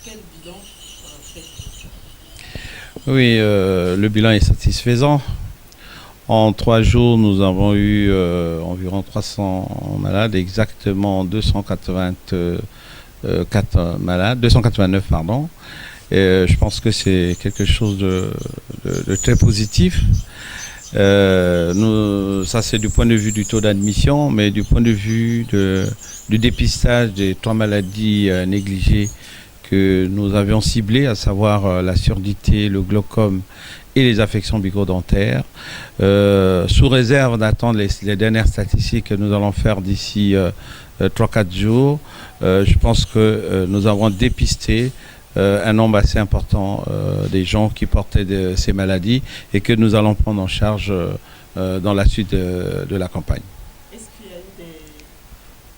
quel bilan faites-vous? Oui, le bilan est satisfaisant. En 3 jours, nous avons eu environ 300 malades, exactement 284 malades, 289 pardon. Et, je pense que c'est quelque chose de très positif. Ça c'est du point de vue du taux d'admission, mais du point de vue du dépistage des 3 maladies négligées que nous avions ciblées, à savoir la surdité, le glaucome et les affections bucco-dentaires, sous réserve d'attendre les dernières statistiques que nous allons faire d'ici 3-4 jours. Je pense que nous avons dépisté un nombre assez important des gens qui portaient ces maladies et que nous allons prendre en charge dans la suite de la campagne. Est-ce qu'il y a eu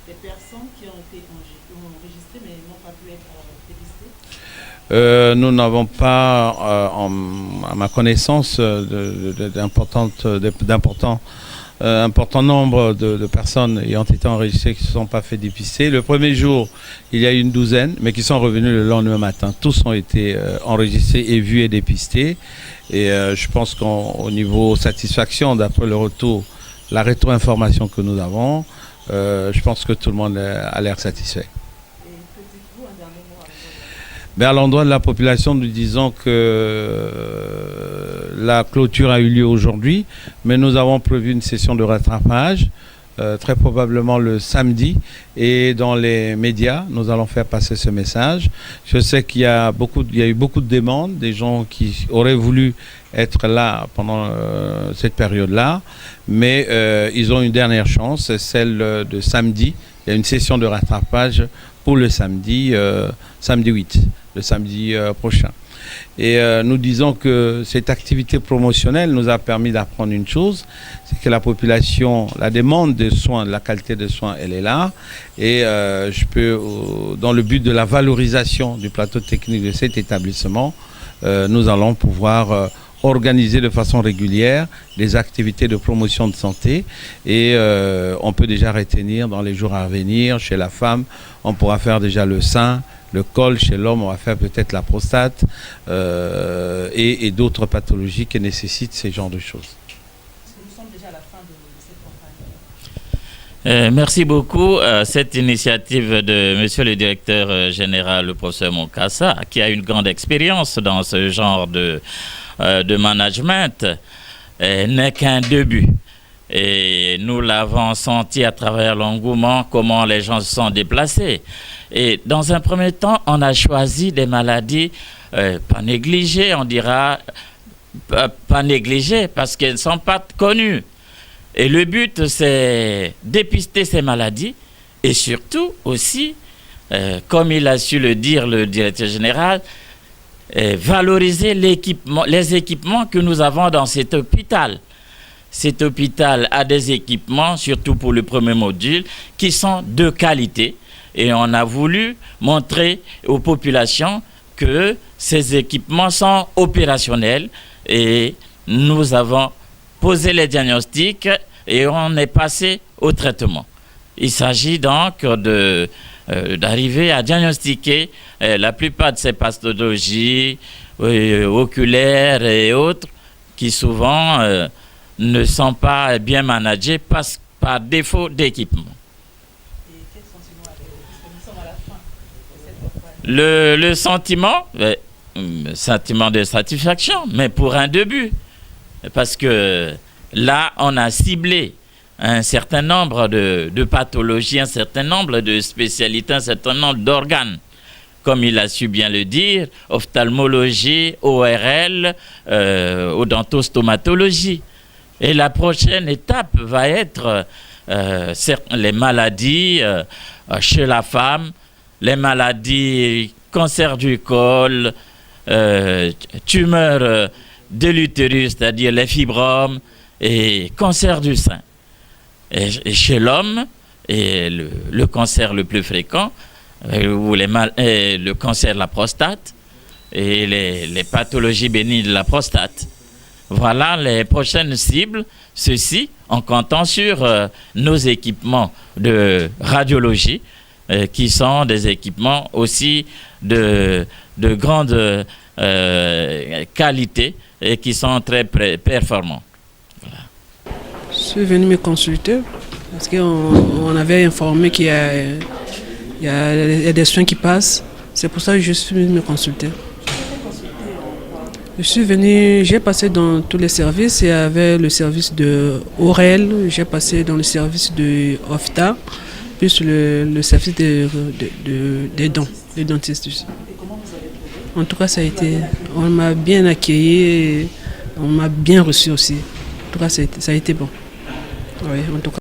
des personnes qui ont été enregistrées mais n'ont pas pu être dépistées? Nous n'avons pas, à ma connaissance, important nombre de personnes ayant été enregistrées qui ne se sont pas fait dépister. Le premier jour, il y a eu une douzaine, mais qui sont revenus le lendemain matin. Tous ont été enregistrés et vus et dépistés. Et je pense qu'au niveau satisfaction, d'après le retour, la rétro-information que nous avons, je pense que tout le monde a l'air satisfait. Mais à l'endroit de la population, nous disons que la clôture a eu lieu aujourd'hui, mais nous avons prévu une session de rattrapage, très probablement le samedi, et dans les médias, nous allons faire passer ce message. Je sais qu'il y a eu beaucoup de demandes, des gens qui auraient voulu être là pendant cette période-là, mais ils ont une dernière chance, c'est celle de samedi. Il y a une session de rattrapage pour le samedi 8, le samedi prochain. Et nous disons que cette activité promotionnelle nous a permis d'apprendre une chose, c'est que la population, la demande de soins, la qualité de soins, elle est là. Et dans le but de la valorisation du plateau technique de cet établissement, nous allons pouvoir organiser de façon régulière des activités de promotion de santé et on peut déjà retenir dans les jours à venir, chez la femme, on pourra faire déjà le sein, le col, chez l'homme, on va faire peut-être la prostate et d'autres pathologies qui nécessitent ces genres de choses. Nous sommes déjà à la fin de cette campagne. Merci beaucoup à cette initiative de Monsieur le directeur général, le professeur Monkassa, qui a une grande expérience dans ce genre de management, n'est qu'un début. Et nous l'avons senti à travers l'engouement, comment les gens se sont déplacés. Et dans un premier temps, on a choisi des maladies pas négligées, on dira pas négligées parce qu'elles ne sont pas connues. Et le but, c'est dépister ces maladies et surtout aussi, comme il a su le dire le directeur général, valoriser les équipements que nous avons dans cet hôpital. Cet hôpital a des équipements, surtout pour le premier module, qui sont de qualité. Et on a voulu montrer aux populations que ces équipements sont opérationnels. Et nous avons posé les diagnostics et on est passé au traitement. Il s'agit donc d'arriver à diagnostiquer la plupart de ces pathologies oculaires et autres qui souvent ne sont pas bien managées par défaut d'équipement. Et quel sentiment avez-vous, puisque nous sommes à la fin de cette campagne? Le sentiment, sentiment de satisfaction, mais pour un début. Parce que là, on a ciblé un certain nombre de pathologies, un certain nombre de spécialités, un certain nombre d'organes. Comme il a su bien le dire, ophtalmologie, ORL, odontostomatologie. Et la prochaine étape va être les maladies chez la femme, les maladies cancer du col, tumeurs de l'utérus, c'est-à-dire les fibromes, et cancer du sein. Et chez l'homme, et le cancer le plus fréquent, ou le cancer de la prostate, et les pathologies bénignes de la prostate. Voilà les prochaines cibles, ceci en comptant sur nos équipements de radiologie qui sont des équipements aussi de grande qualité et qui sont très performants. Voilà. Je suis venu me consulter parce qu'on avait informé qu'il y a des soins qui passent. C'est pour ça que je suis venu me consulter. Je suis venu, j'ai passé dans tous les services. Il y avait le service de Aurel, j'ai passé dans le service de OFTA, plus le service des dents, les dentistes. En tout cas, on m'a bien accueilli, on m'a bien reçu aussi. En tout cas, ça a été bon. Oui, en tout cas.